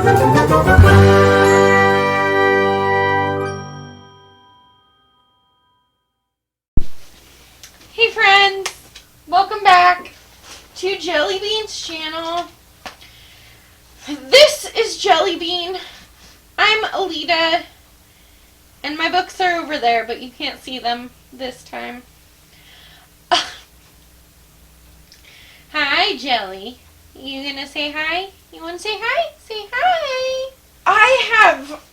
Hey friends, welcome back to Jelly Bean's channel. This is Jelly Bean. I'm Alita, and my books are over there, but you can't see them this time. Hi, Jelly. You gonna say hi? You wanna say hi? Say hi. I have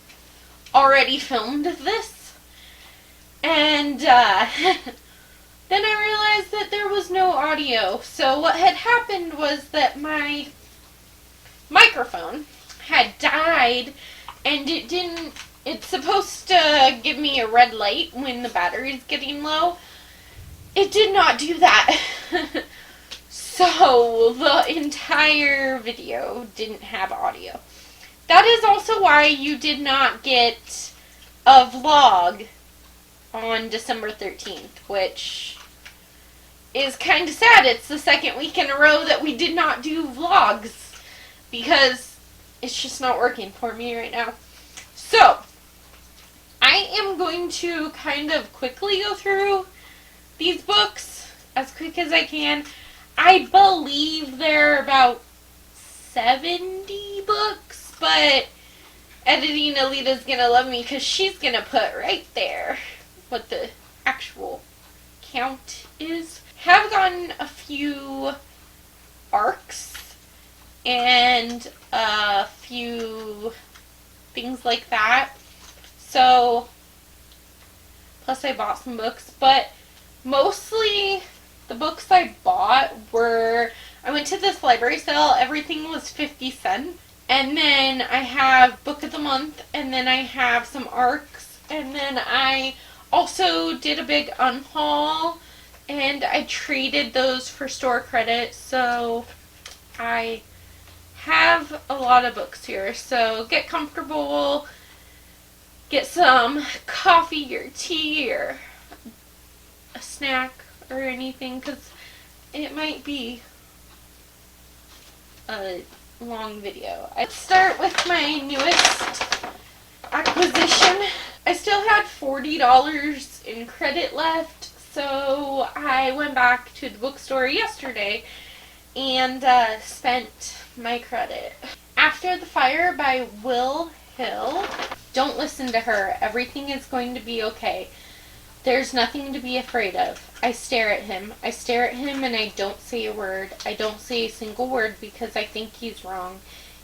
already filmed this, and then I realized that there was no audio. So what had happened was that my microphone had died, and it's supposed to give me a red light when the battery's getting low. It did not do that. So the entire video didn't have audio. That is also why you did not get a vlog on December 13th, which is kind of sad. It's the second week in a row that we did not do vlogs because it's just not working for me right now. So, I am going to kind of quickly go through these books as quick as I can. I believe there are about 70 books, but editing Alita's gonna love me because she's gonna put right there what the actual count is. Have gotten a few arcs and a few things like that. So, plus I bought some books, but mostly the books I bought were, I went to this library sale, everything was 50 cents. And then I have Book of the Month, and then I have some arcs, and then I also did a big unhaul, and I traded those for store credit, so I have a lot of books here. So get comfortable, get some coffee or tea or a snack or anything, because it might be a long video. I'd start with my newest acquisition. I still had $40 in credit left, so I went back to the bookstore yesterday and spent my credit. After the Fire by Will Hill. Don't listen to her. Everything is going to be okay. There's nothing to be afraid of. I stare at him. I stare at him and I don't say a word. I don't say a single word because I think he's wrong.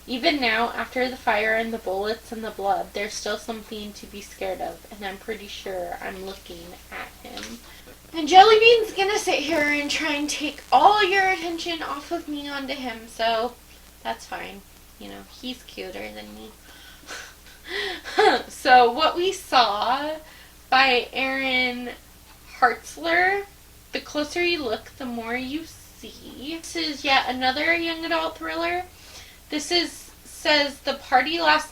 Even now, after the fire and the bullets and the blood, there's still something to be scared of, and I'm pretty sure I'm looking at him. And Jelly Bean's gonna sit here and try and take all your attention off of me onto him, so that's fine. You know, he's cuter than me. So, what we saw by Aaron Hartzler, The Closer You Look, the More You See. This is yet another young adult thriller. This says the party last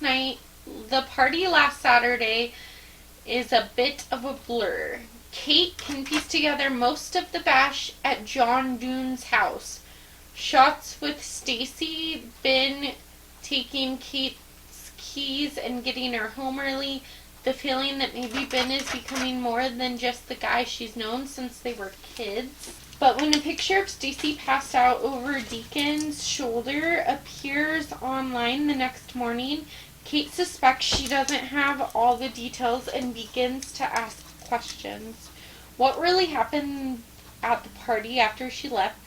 Saturday is a bit of a blur. Kate can piece together most of the bash at John Doone's house. Shots with Stacy, Ben taking Kate's keys and getting her home early. The feeling that maybe Ben is becoming more than just the guy she's known since they were kids. But when a picture of Stacy passed out over Deacon's shoulder appears online the next morning, Kate suspects she doesn't have all the details and begins to ask questions. What really happened at the party after she left?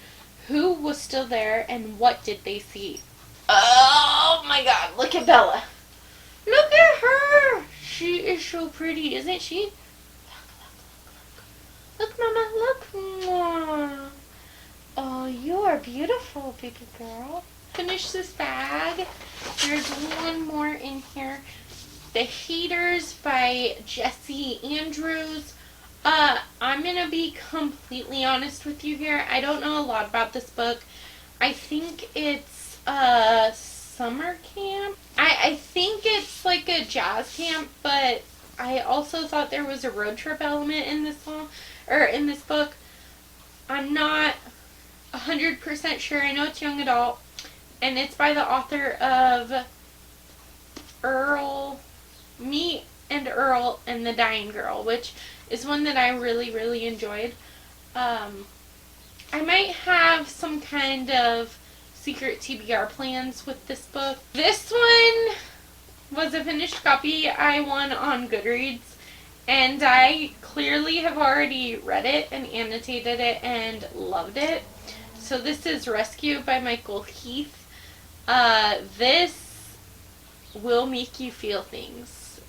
Who was still there, and what did they see? Oh my god, look at Bella. Look at her! She is so pretty, isn't she? Look, Mama, look. Oh, you are beautiful, baby girl. Finish this bag. There's one more in here. The Haters by Jesse Andrews. I'm going to be completely honest with you here. I don't know a lot about this book. I think it's summer camp. I think it's like a jazz camp, but I also thought there was a road trip element in this song, or in this book. I'm not 100% sure. I know it's young adult, and it's by the author of Earl, Me and Earl and the Dying Girl, which is one that I really, really enjoyed. I might have some kind of secret TBR plans with this book. This one was a finished copy I won on Goodreads, and I clearly have already read it and annotated it and loved it. So this is Rescue by Michael Heath. This will make you feel things.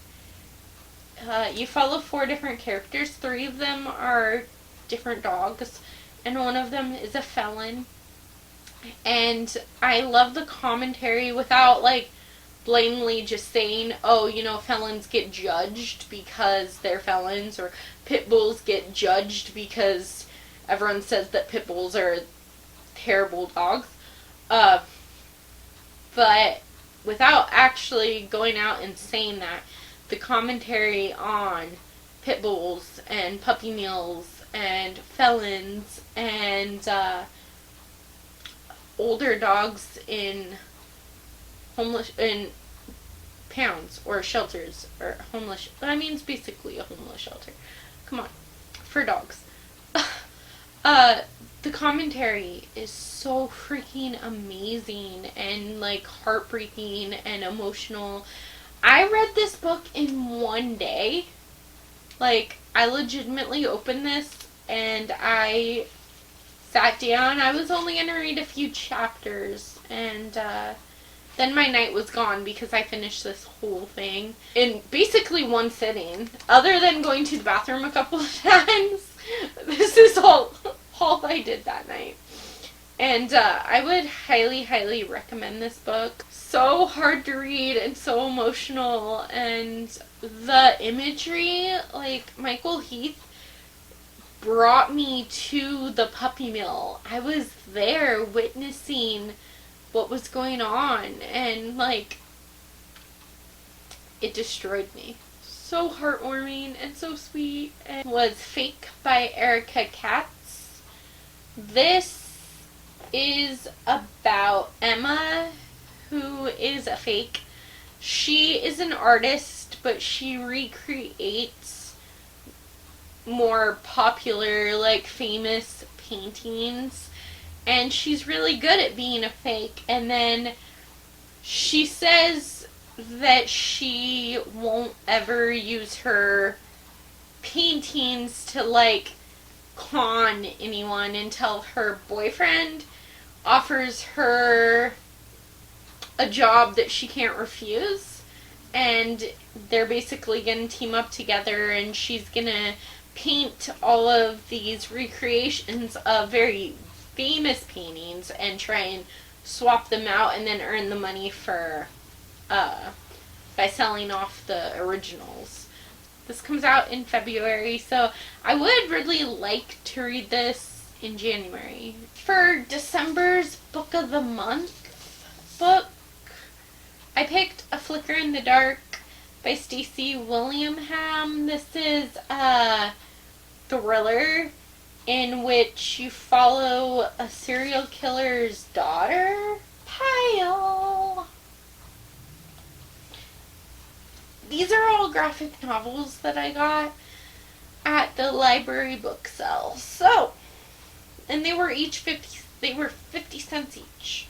You follow 4 different characters. 3 of them are different dogs, and one of them is a felon. And I love the commentary without, like, blatantly just saying, oh, you know, felons get judged because they're felons, or pit bulls get judged because everyone says that pit bulls are terrible dogs. But without actually going out and saying that, the commentary on pit bulls and puppy mills and felons and older dogs in pounds or shelters or homeless. I mean, it's basically a homeless shelter. Come on, for dogs. The commentary is so freaking amazing and, like, heartbreaking and emotional. I read this book in one day. Like, I legitimately opened this and I sat down. I was only going to read a few chapters, and then my night was gone because I finished this whole thing in basically one sitting. Other than going to the bathroom a couple of times, this is all I did that night. And I would highly, highly recommend this book. So hard to read and so emotional, and the imagery, like, Michael Heath brought me to the puppy mill. I was there witnessing what was going on, and, like, it destroyed me. So heartwarming and so sweet. And was Fake by Erica Katz. This is about Emma, who is a fake. She is an artist, but she recreates more popular, like, famous paintings, and she's really good at being a fake. And then she says that she won't ever use her paintings to, like, con anyone until her boyfriend offers her a job that she can't refuse, and they're basically gonna team up together, and she's gonna paint all of these recreations of very famous paintings and try and swap them out and then earn the money for by selling off the originals. This comes out in February, so I would really like to read this in January. For December's Book of the Month book, I picked A Flicker in the Dark by Stacey Willingham. This is a thriller in which you follow a serial killer's daughter, Pyle. These are all graphic novels that I got at the library book sale. So, and they were each 50 cents each.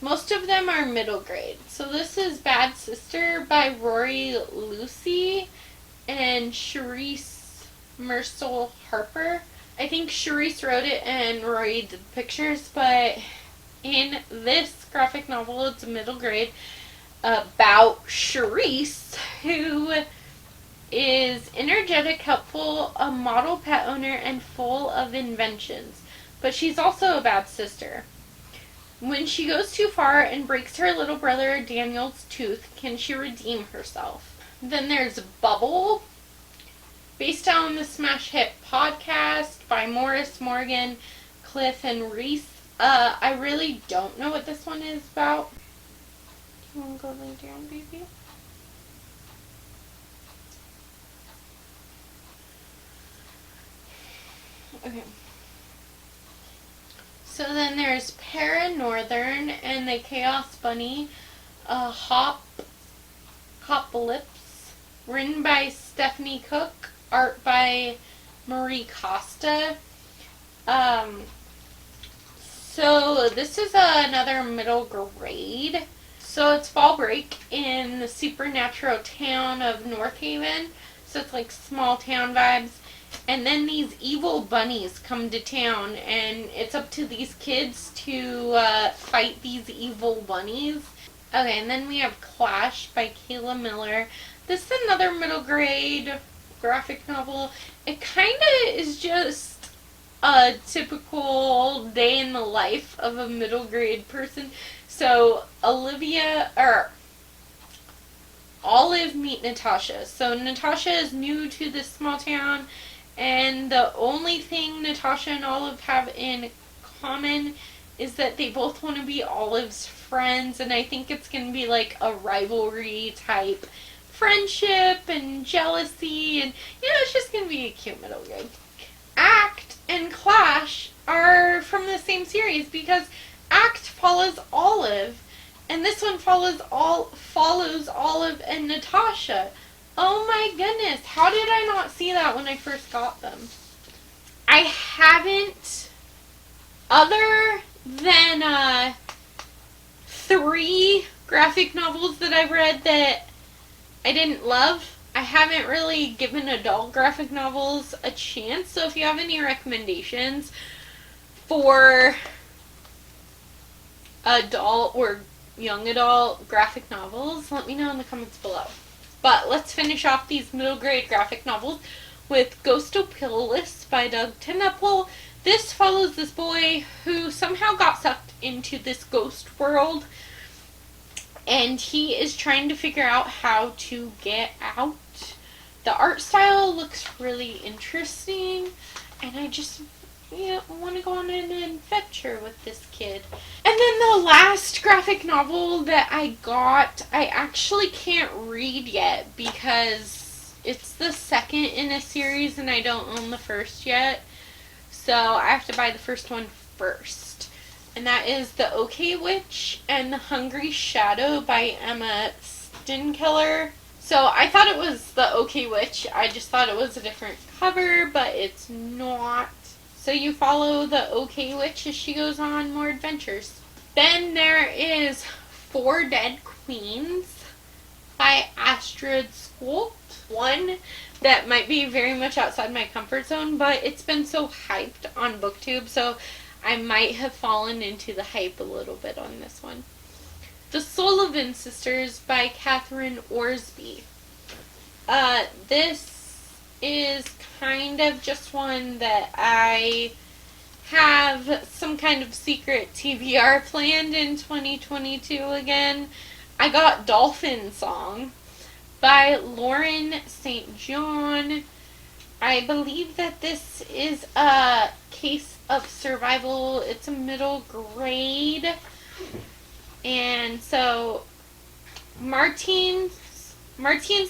Most of them are middle grade. So this is Bad Sister by Rory Lucy and Charisse Mersel Harper. I think Charisse wrote it and Rory did the pictures, but in this graphic novel, it's a middle grade about Charisse, who is energetic, helpful, a model pet owner, and full of inventions. But she's also a bad sister. When she goes too far and breaks her little brother Daniel's tooth, can she redeem herself? Then there's Bubble, based on the smash hit podcast by Morris Morgan, Cliff, and Reese. I really don't know what this one is about. You want to go lay down, baby? Okay. So then there's Para Northern and the Chaos Bunny, Hop Apocalypse, written by Stephanie Cook, art by Marie Costa. So this is another middle grade. So it's fall break in the supernatural town of North Haven. So it's like small town vibes. And then these evil bunnies come to town, and it's up to these kids to fight these evil bunnies. Okay, and then we have Clash by Kayla Miller. This is another middle grade graphic novel. It kind of is just a typical day in the life of a middle grade person. So Olive meet Natasha. So Natasha is new to this small town, and the only thing Natasha and Olive have in common is that they both want to be Olive's friends, and I think it's going to be like a rivalry type friendship and jealousy, and it's just going to be a cute middle grade. Act and Clash are from the same series because Act follows Olive, and this one follows Olive and Natasha. Oh my goodness, how did I not see that when I first got them? I haven't, other than 3 graphic novels that I've read that I didn't love, I haven't really given adult graphic novels a chance. So if you have any recommendations for adult or young adult graphic novels, let me know in the comments below. But let's finish off these middle grade graphic novels with Ghostopolis by Doug TenNapel. This follows this boy who somehow got sucked into this ghost world, and he is trying to figure out how to get out. The art style looks really interesting, and I just want to go on an adventure with this kid. And then the last graphic novel that I got, I actually can't read yet because it's the second in a series and I don't own the first yet. So I have to buy the first one first. And that is The OK Witch and The Hungry Shadow by Emma Steinkeller. So I thought it was The OK Witch. I just thought it was a different cover, but it's not. So you follow the OK Witch as she goes on more adventures. Then there is Four Dead Queens by Astrid Skolt. One that might be very much outside my comfort zone, but it's been so hyped on BookTube, so I might have fallen into the hype a little bit on this one. The Sullivan Sisters by Catherine Orsby. This is kind of just one that I have some kind of secret TBR planned in 2022 again. I got Dolphin Song by Lauren St. John. I believe that this is a case of survival. It's a middle grade. And so Martine's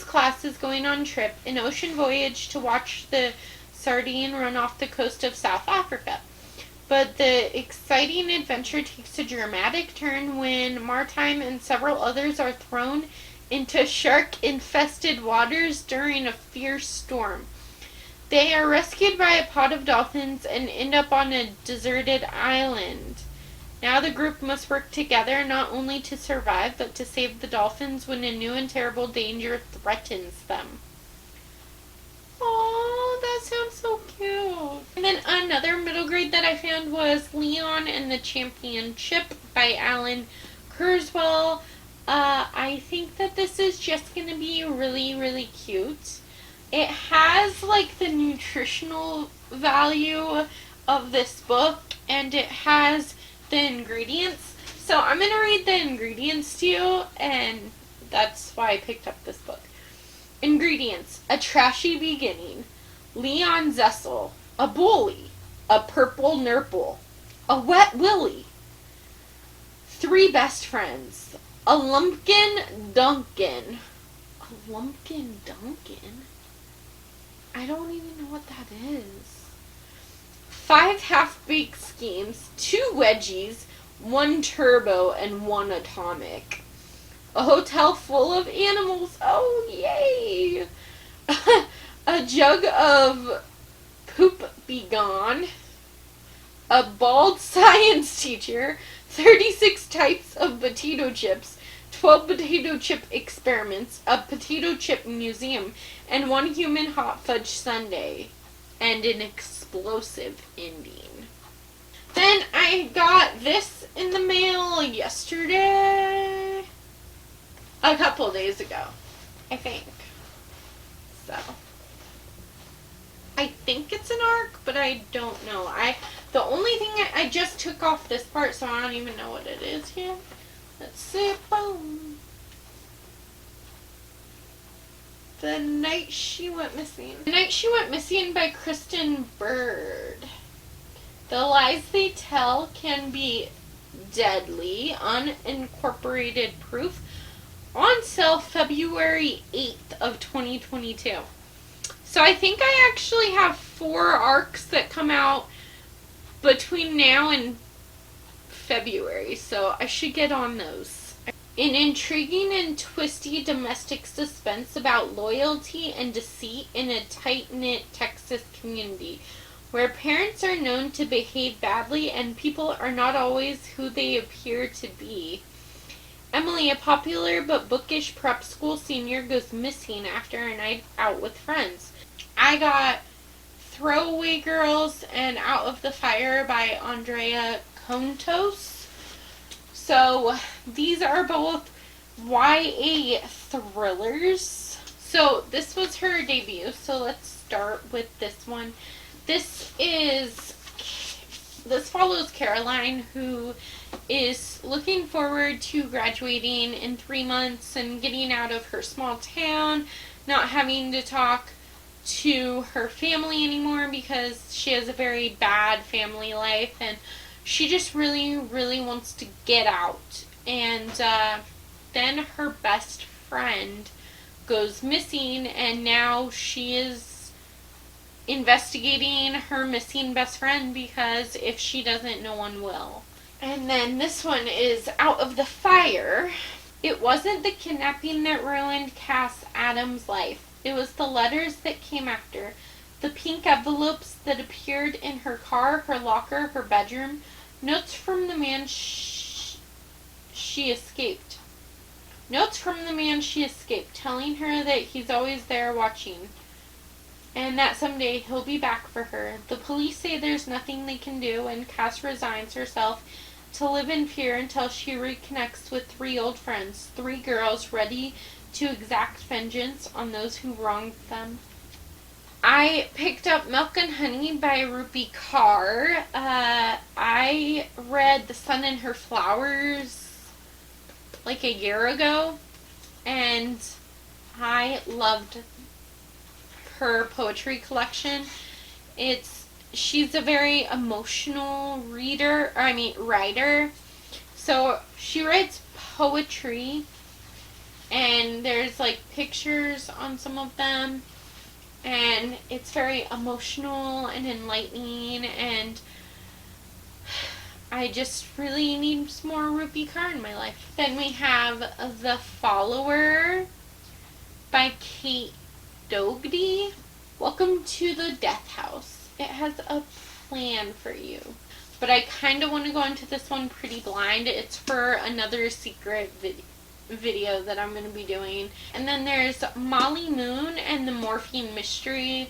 class is going on trip, an ocean voyage to watch the sardine run off the coast of South Africa. But the exciting adventure takes a dramatic turn when Martine and several others are thrown into shark-infested waters during a fierce storm. They are rescued by a pod of dolphins and end up on a deserted island. Now the group must work together not only to survive, but to save the dolphins when a new and terrible danger threatens them. Oh, that sounds so cute. And then another middle grade that I found was Leon and the Championship by Alan Kurzweil. I think that this is just going to be really, really cute. It has like the nutritional value of this book, and it has the ingredients. So I'm going to read the ingredients to you, and that's why I picked up this book. Ingredients: a trashy beginning, Leon Zessel, a bully, a purple nurple, a wet willy, 3 best friends, a lumpkin Duncan. A lumpkin Duncan? I don't even know what that is. 5 half-baked schemes, 2 wedgies, 1 turbo, and 1 atomic. A hotel full of animals. Oh, yay! A jug of poop be gone. A bald science teacher. 36 types of potato chips. 12 potato chip experiments. A potato chip museum. And one human hot fudge sundae. And an explosive ending. Then I got this in the mail yesterday. A couple days ago, I think. So, I think it's an ARC, but I don't know. The only thing I just took off this part, so I don't even know what it is here. Let's see. Boom. The Night She Went Missing. The Night She Went Missing by Kristen Bird. The lies they tell can be deadly. Unincorporated proof. On sale February 8th of 2022. So I think I actually have 4 ARCs that come out between now and February, so I should get on those. An intriguing and twisty domestic suspense about loyalty and deceit in a tight-knit Texas community where parents are known to behave badly and people are not always who they appear to be. Emily, a popular but bookish prep school senior, goes missing after a night out with friends. I got Throwaway Girls and Out of the Fire by Andrea Contos. So these are both YA thrillers. So this was her debut, so let's start with this one. This follows Caroline, who is looking forward to graduating in 3 months and getting out of her small town, not having to talk to her family anymore because she has a very bad family life, and she just really, really wants to get out. And then her best friend goes missing, and now she is investigating her missing best friend because if she doesn't, no one will. And then this one is Out of the Fire. It wasn't the kidnapping that ruined Cass Adams' life. It was the letters that came after. The pink envelopes that appeared in her car, her locker, her bedroom. Notes from the man she escaped. Notes from the man she escaped, telling her that he's always there watching, and that someday he'll be back for her. The police say there's nothing they can do, and Cass resigns herself to live in fear until she reconnects with 3 old friends, 3 girls ready to exact vengeance on those who wronged them. I picked up Milk and Honey by Rupi Kaur. I read The Sun and Her Flowers like a year ago, and I loved her poetry collection. She's a very emotional writer. So she writes poetry, and there's like pictures on some of them, and it's very emotional and enlightening, and I just really need some more Rupi Kaur in my life. Then we have The Follower by Kate Dougherty. Welcome to the Death House. It has a plan for you. But I kind of want to go into this one pretty blind. It's for another secret video that I'm going to be doing. And then there's Molly Moon and the Morphine Mystery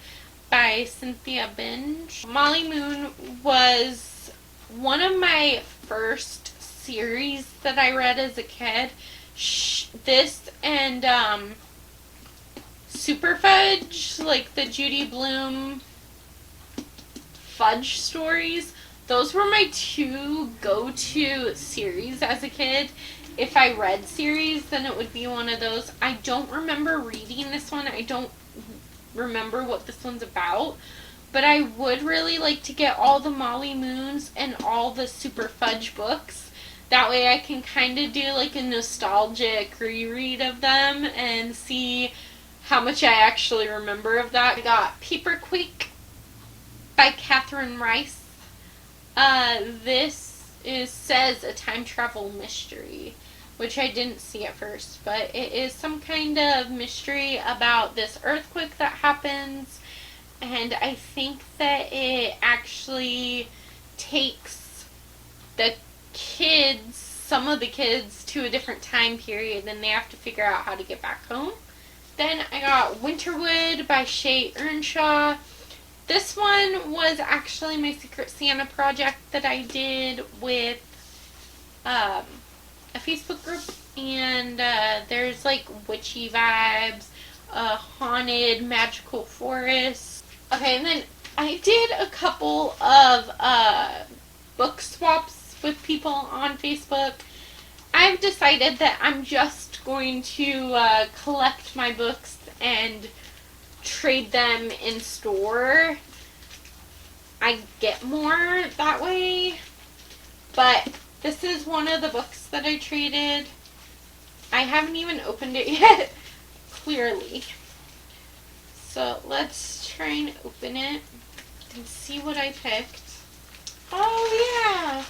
by Cynthia Binge. Molly Moon was one of my first series that I read as a kid. This and Super Fudge, like the Judy Blume fudge stories. Those were my 2 go-to series as a kid. If I read series, then it would be one of those. I don't remember reading this one. I don't remember what this one's about. But I would really like to get all the Molly Moons and all the Super Fudge books. That way I can kind of do like a nostalgic reread of them and see how much I actually remember of that. I got Paperquake by Catherine Rice. This says a time travel mystery, which I didn't see at first, but it is some kind of mystery about this earthquake that happens, and I think that it actually takes the kids, some of the kids, to a different time period, and they have to figure out how to get back home. Then I got Winterwood by Shay Earnshaw. This one was actually my Secret Santa project that I did with a Facebook group, and there's like witchy vibes, a haunted magical forest. Okay, and then I did a couple of book swaps with people on Facebook. I've decided that I'm just going to collect my books and trade them in store. I get more that way, but this is one of the books that I traded. I haven't even opened it yet, clearly. So let's try and open it and see what I picked. Oh yeah!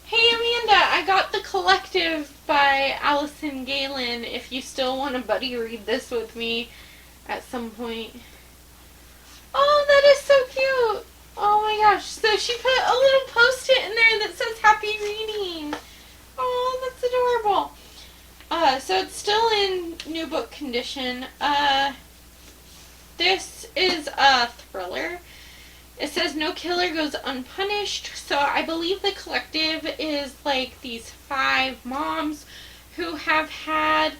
Hey Amanda, I got The Collective by Allison Galen, if you still want to buddy read this with me at some point. Oh, that is so cute! Oh my gosh, so she put a little post-it in there that says happy reading. Oh, that's adorable. So it's still in new book condition. This is a thriller. It says no killer goes unpunished. So I believe The Collective is like these 5 moms who have had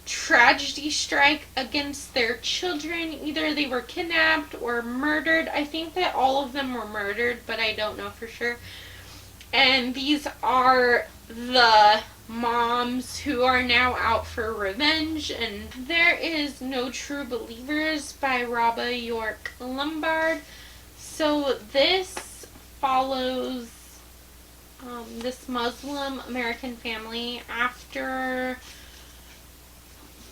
tragedy strike against their children. Either they were kidnapped or murdered. I think that all of them were murdered, but I don't know for sure. And these are the moms who are now out for revenge. And there is No True Believers by Rabba York Lombard. So this follows this Muslim American family after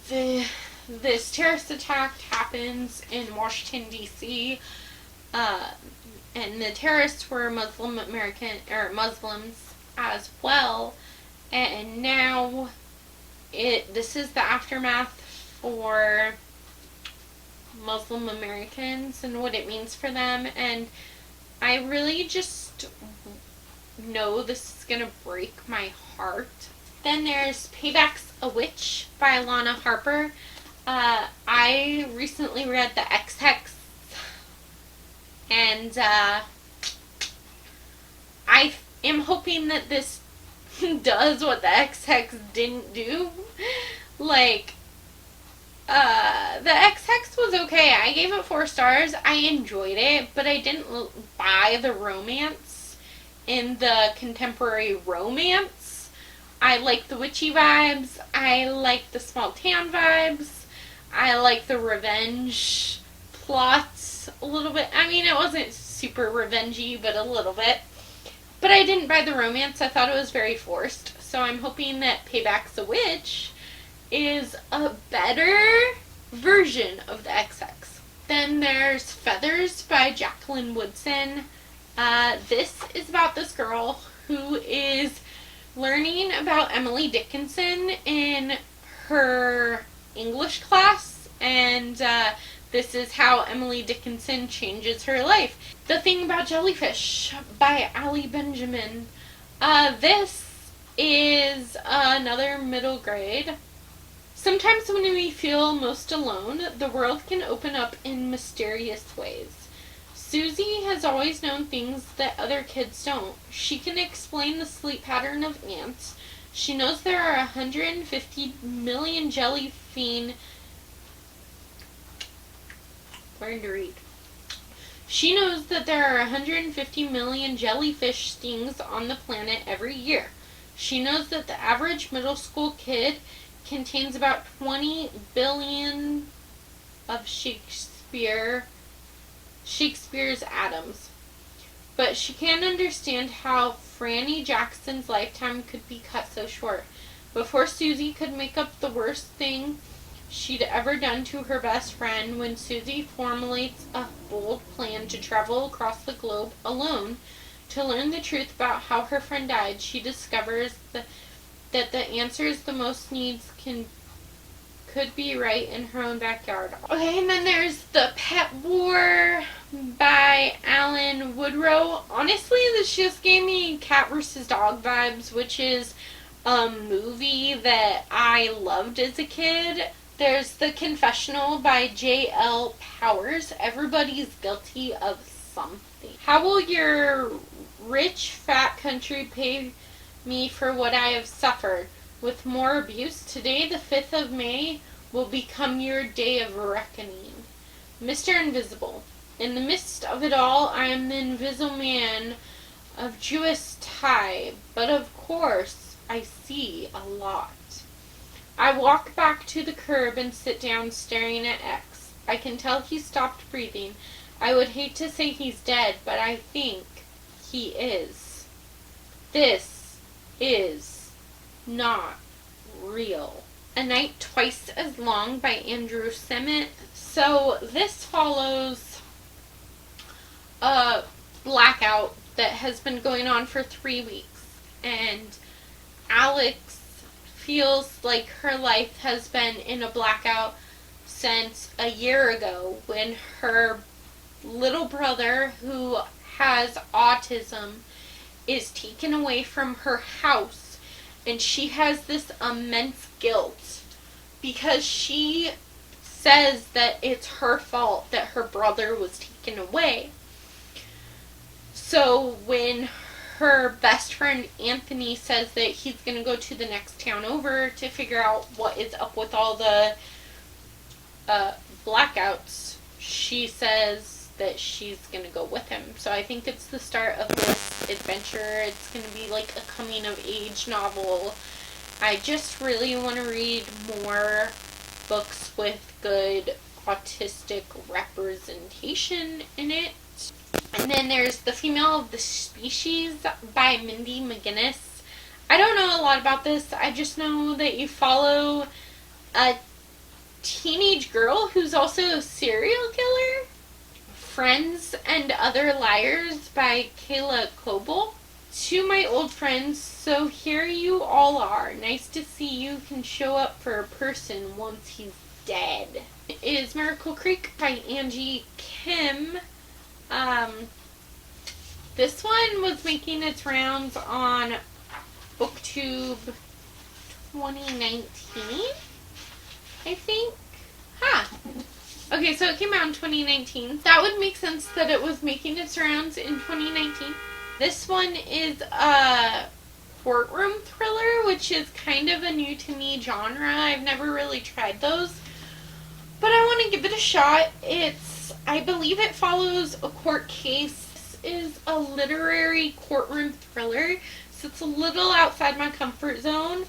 this terrorist attack happens in Washington, D.C. And the terrorists were Muslim American, or Muslims as well. And now this is the aftermath for Muslim Americans and what it means for them. And I really just know this is going to break my heart. Then there's Payback's a Witch by Alana Harper. I recently read The Ex-Hex, and I am hoping that this does what The Ex-Hex didn't do. Like, The Ex-Hex was okay. I gave it 4 stars. I enjoyed it, but I didn't buy the romance in the contemporary romance. I like the witchy vibes. I like the small town vibes. I like the revenge plots a little bit. I mean, it wasn't super revengey, but a little bit. But I didn't buy the romance. I thought it was very forced. So I'm hoping that Payback's a Witch is a better version of the Ex-Hex. Then there's Feathers by Jacqueline Woodson. This is about this girl who is learning about Emily Dickinson in her English class, and this is how Emily Dickinson changes her life. The Thing About Jellyfish by Ali Benjamin. This is another middle grade. Sometimes when we feel most alone, the world can open up in mysterious ways. Susie has always known things that other kids don't. She can explain the sleep pattern of ants. She knows there are 150 million jellyfish. Learn to read. She knows that there are 150 million jellyfish stings on the planet every year. She knows that the average middle school kid contains about 20 billion of Shakespeare's atoms. But she can't understand how Franny Jackson's lifetime could be cut so short. Before Susie could make up the worst thing she'd ever done to her best friend, when Susie formulates a bold plan to travel across the globe alone, To learn the truth about how her friend died, she discovers that the answers the most needs could be right in her own backyard. Okay, and then there's The Pet War by Alan Woodrow. Honestly, this just gave me Cat vs. Dog vibes, which is a movie that I loved as a kid. There's The Confessional by J.L. Powers. Everybody's guilty of something. How will your rich, fat country pay me for what I have suffered? With more abuse, today, the 5th of May, will become your day of reckoning. Mr. Invisible. In the midst of it all, I am the invisible man of Jewish type, but of course, I see a lot. I walk back to the curb and sit down staring at X. I can tell he stopped breathing. I would hate to say he's dead, but I think he is. This is not real. A Night Twice as Long by Andrew Semmett. So this follows a blackout that has been going on for 3 weeks, and Alex feels like her life has been in a blackout since a year ago when her little brother, who has autism, is taken away from her house, and she has this immense guilt because she says that it's her fault that her brother was taken away. So when her best friend Anthony says that he's going to go to the next town over to figure out what is up with all the blackouts, she says that she's going to go with him. So I think it's the start of this adventure. It's going to be like a coming of age novel. I just really want to read more books with good autistic representation in it. And then there's The Female of the Species by Mindy McGinnis. I don't know a lot about this. I just know that you follow a teenage girl who's also a serial killer. Friends and Other Liars by Kayla Coble. To my old friends, so here you all are. Nice to see you can show up for a person once he's dead. Is Miracle Creek by Angie Kim. This one was making its rounds on BookTube 2019, I think. Okay, so it came out in 2019. That would make sense that it was making its rounds in 2019. This one is a courtroom thriller, which is kind of a new to me genre. I've never really tried those, but I want to give it a shot. I believe it follows a court case. This is a literary courtroom thriller, so it's a little outside my comfort zone,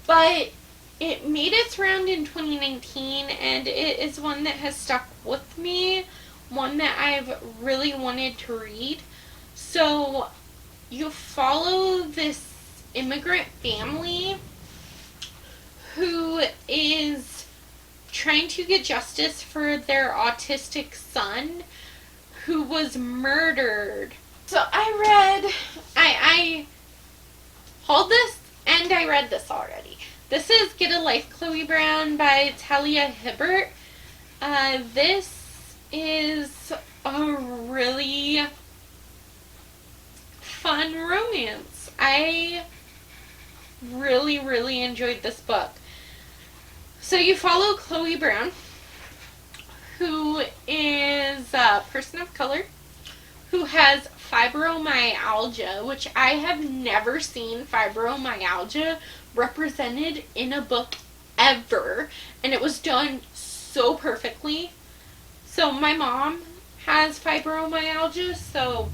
but it made its round in 2019, and it is one that has stuck with me, one that I've really wanted to read. So you follow this immigrant family who is trying to get justice for their autistic son who was murdered. So I hauled this and I read this already. This is Get a Life, Chloe Brown by Talia Hibbert. This is a really fun romance. I really, really enjoyed this book. So you follow Chloe Brown, who is a person of color who has fibromyalgia, which I have never seen fibromyalgia represented in a book ever, and it was done so perfectly. So my mom has fibromyalgia, so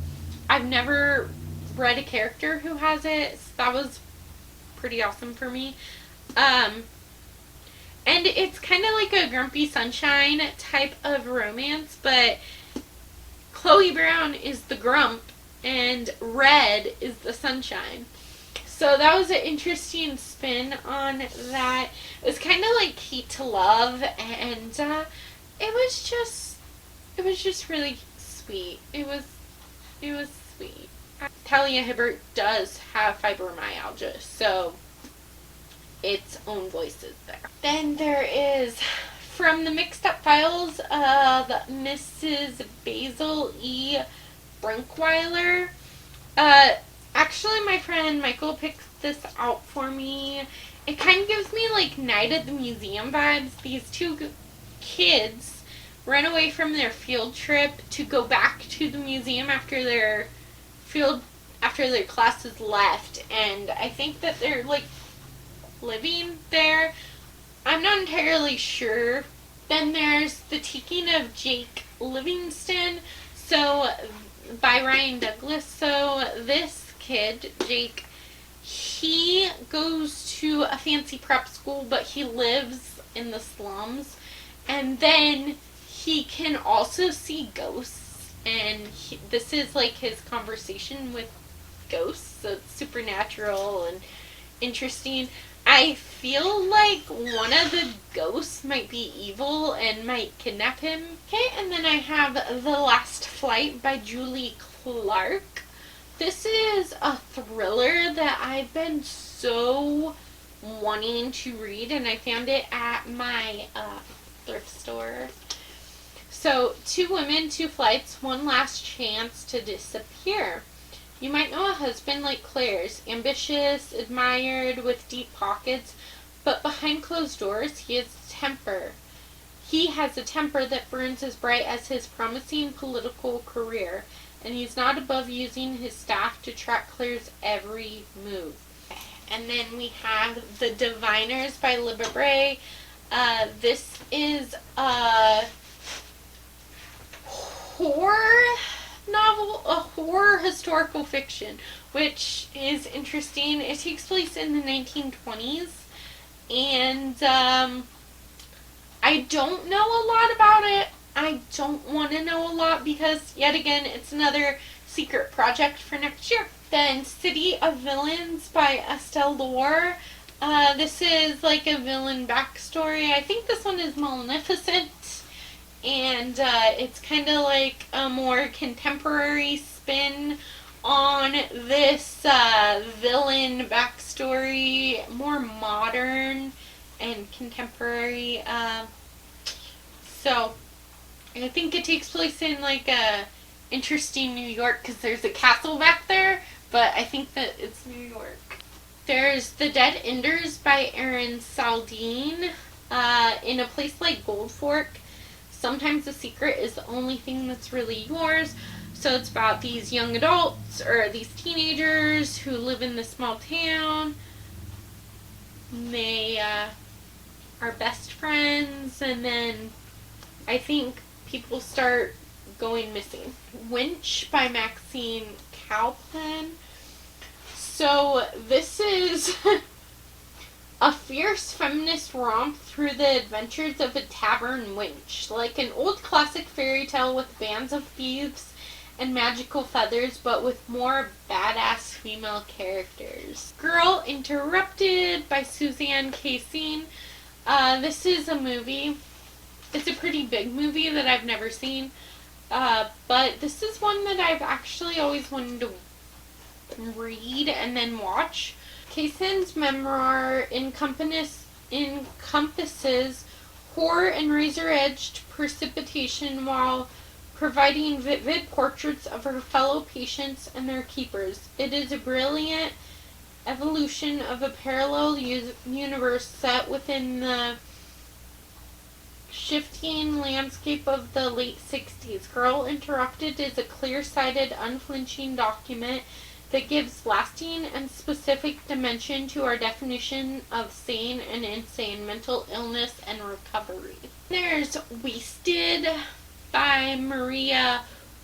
I've never read a character who has it, so that was pretty awesome for me. And it's kind of like a Grumpy Sunshine type of romance, but Chloe Brown is the grump and Red is the sunshine. So that was an interesting spin on that. It was kind of like Hate to Love, and it was just really sweet. It was sweet. Talia Hibbert does have fibromyalgia, so its own voices there. Then there is from the Mixed Up Files of Mrs. Basil E. Brinkweiler. Actually, my friend Michael picked this out for me. It kind of gives me like Night at the Museum vibes. These two kids run away from their field trip to go back to the museum after their classes left, and I think that they're like living there. I'm not entirely sure. Then there's The Taking of Jake Livingston, so by Ryan Douglas. So this kid, Jake, he goes to a fancy prep school, but he lives in the slums, and then he can also see ghosts, and this is like his conversation with ghosts, so it's supernatural and interesting. I feel like one of the ghosts might be evil and might kidnap him. Okay, and then I have The Last Flight by Julie Clark. This is a thriller that I've been so wanting to read, and I found it at my thrift store. So, 2 women, 2 flights, one last chance to disappear. You might know a husband like Claire's, ambitious, admired, with deep pockets, but behind closed doors he has a temper. He has a temper that burns as bright as his promising political career, and he's not above using his staff to track Claire's every move. And then we have The Diviners by Libba Bray. This is a horror novel, a horror historical fiction, which is interesting. It takes place in the 1920s, and I don't know a lot about it. I don't want to know a lot because, yet again, it's another secret project for next year. Then City of Villains by Estelle Lohr. This is like a villain backstory. I think this one is Maleficent. And it's kind of like a more contemporary spin on this villain backstory, more modern and contemporary. So I think it takes place in like a interesting New York because there's a castle back there, but I think that it's New York. There's The Dead Enders by Erin Saldine. In a place like Gold Fork, sometimes the secret is the only thing that's really yours. So it's about these young adults or these teenagers who live in this small town. They are best friends, and then I think people start going missing. Winch by Maxine Cowpen. So this is a fierce feminist romp through the adventures of a tavern wench, like an old classic fairy tale with bands of thieves and magical feathers, but with more badass female characters. Girl Interrupted by Suzanne Casing. This is a movie. It's a pretty big movie that I've never seen, but this is one that I've actually always wanted to read and then watch. Cason's memoir encompasses horror and razor-edged precipitation while providing vivid portraits of her fellow patients and their keepers. It is a brilliant evolution of a parallel universe set within the shifting landscape of the late 60s. Girl Interrupted is a clear-sighted, unflinching document that gives lasting and specific dimension to our definition of sane and insane mental illness and recovery. There's Wasted by Maria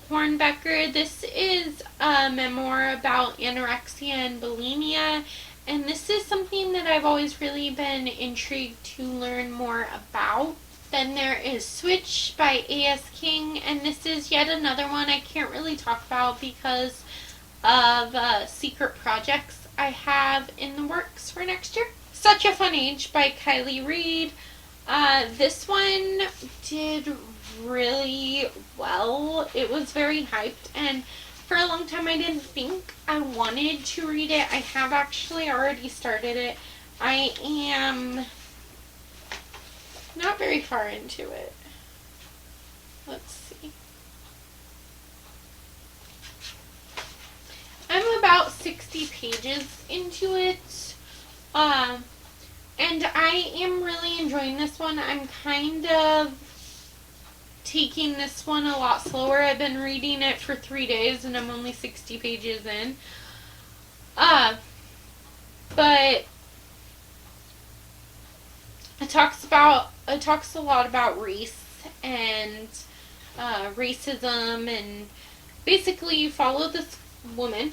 Hornbecker. This is a memoir about anorexia and bulimia, and this is something that I've always really been intrigued to learn more about. Then there is Switch by A.S. King, and this is yet another one I can't really talk about because of secret projects I have in the works for next year. Such a Fun Age by Kylie Reed. This one did really well. It was very hyped, and For a long time I didn't think I wanted to read it. I have actually already started it. I am not very far into it. Let's see. I'm about 60 pages into it. And I am really enjoying this one. I'm kind of taking this one a lot slower. I've been reading it for 3 days and I'm only 60 pages in. But it talks a lot about race and racism, and basically you follow this woman,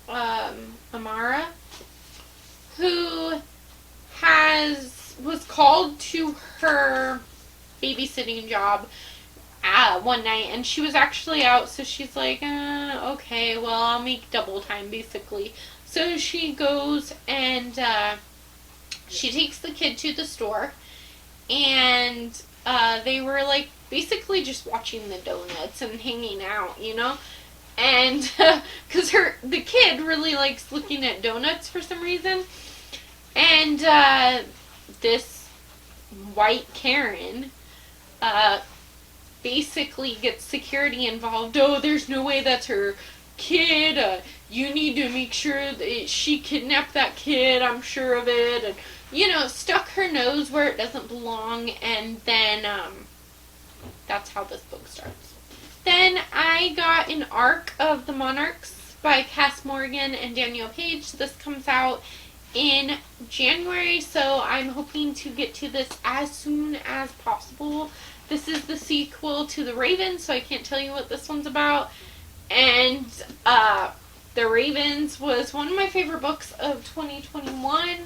Amara, who was called to her babysitting job one night, and she was actually out, so she's like, okay, well, I'll make double time, basically. So she goes and she takes the kid to the store, and they were like basically just watching the donuts and hanging out, you know? And because the kid really likes looking at donuts for some reason. And this white Karen basically gets security involved. Oh, there's no way that's her kid. You need to make sure that she kidnapped that kid. I'm sure of it. And, you know, stuck her nose where it doesn't belong. And then that's how this book starts. Then I got an arc of The Monarchs by Cass Morgan and Daniel Page. This comes out in January, so I'm hoping to get to this as soon as possible. This is the sequel to The Ravens, so I can't tell you what this one's about. And The Ravens was one of my favorite books of 2021.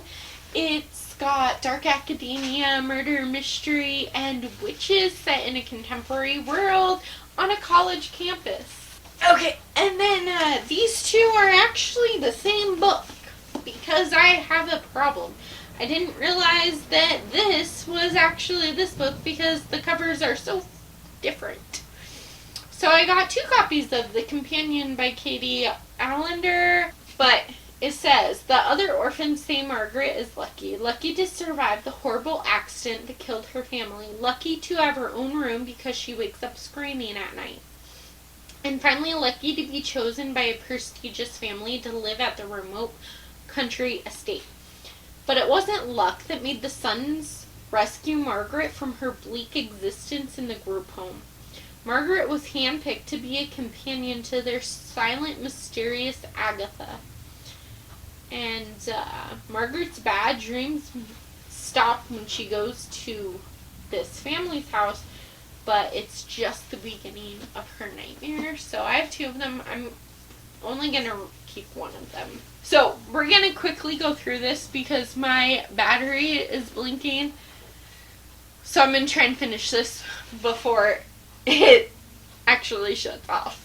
It's got dark academia, murder, mystery, and witches set in a contemporary world on a college campus. Okay, and then these two are actually the same book, because I have a problem. I didn't realize that this was actually this book because the covers are so different. So I got 2 copies of The Companion by Katie Allender, but it says, the other orphans say Margaret is lucky. Lucky to survive the horrible accident that killed her family. Lucky to have her own room because she wakes up screaming at night. And finally, lucky to be chosen by a prestigious family to live at the remote country estate. But it wasn't luck that made the sons rescue Margaret from her bleak existence in the group home. Margaret was handpicked to be a companion to their silent, mysterious Agatha. And Margaret's bad dreams stop when she goes to this family's house, but it's just the beginning of her nightmare. So I have 2 of them. I'm only going to keep one of them. So we're going to quickly go through this because my battery is blinking. So I'm going to try and finish this before it actually shuts off.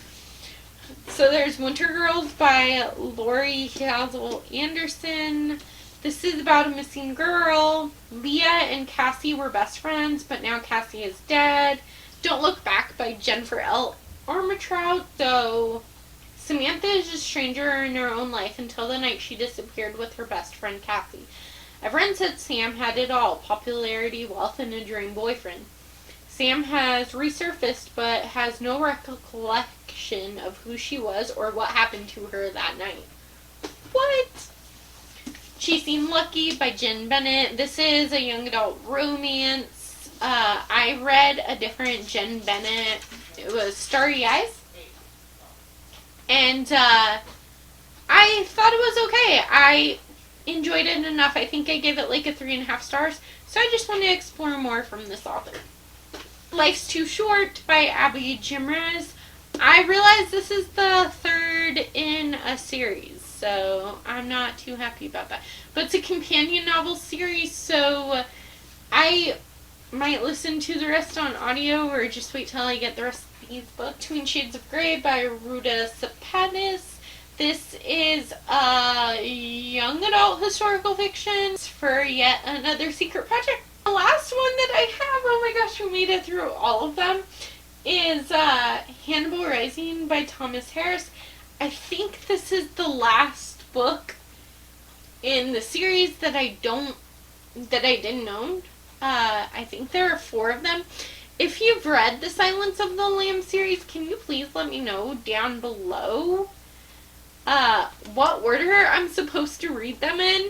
So there's Winter Girls by Lori Hazel Anderson. This is about a missing girl. Leah and Cassie were best friends, but now Cassie is dead. Don't Look Back by Jennifer L. Armentrout. So Samantha is a stranger in her own life until the night she disappeared with her best friend Cassie. Everyone said Sam had it all: popularity, wealth, and a dream boyfriend. Sam has resurfaced but has no recollection of who she was or what happened to her that night. What? Chasing Lucky by Jen Bennett. This is a young adult romance. I read a different Jen Bennett. It was Starry Eyes. And I thought it was okay. I enjoyed it enough. I think I gave it like a 3.5 stars. So I just want to explore more from this author. Life's Too Short by Abby Jimrez. I realize this is the 3rd in a series, so I'm not too happy about that. But it's a companion novel series, so I might listen to the rest on audio or just wait till I get the rest of these books. Between Shades of Grey by Ruta Sepetys. This is a young adult historical fiction for yet another secret project. The last one that I have, oh my gosh, we made it through all of them, is Hannibal Rising by Thomas Harris. I think this is the last book in the series that I didn't own. I think there are 4 of them. If you've read the Silence of the Lambs series, can you please let me know down below what order I'm supposed to read them in?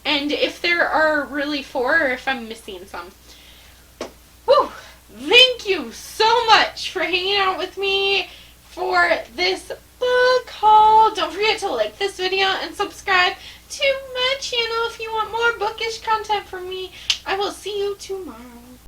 And if there are really 4 or if I'm missing some. Whew! Thank you so much for hanging out with me for this book haul. Don't forget to like this video and subscribe to my channel if you want more bookish content from me. I will see you tomorrow.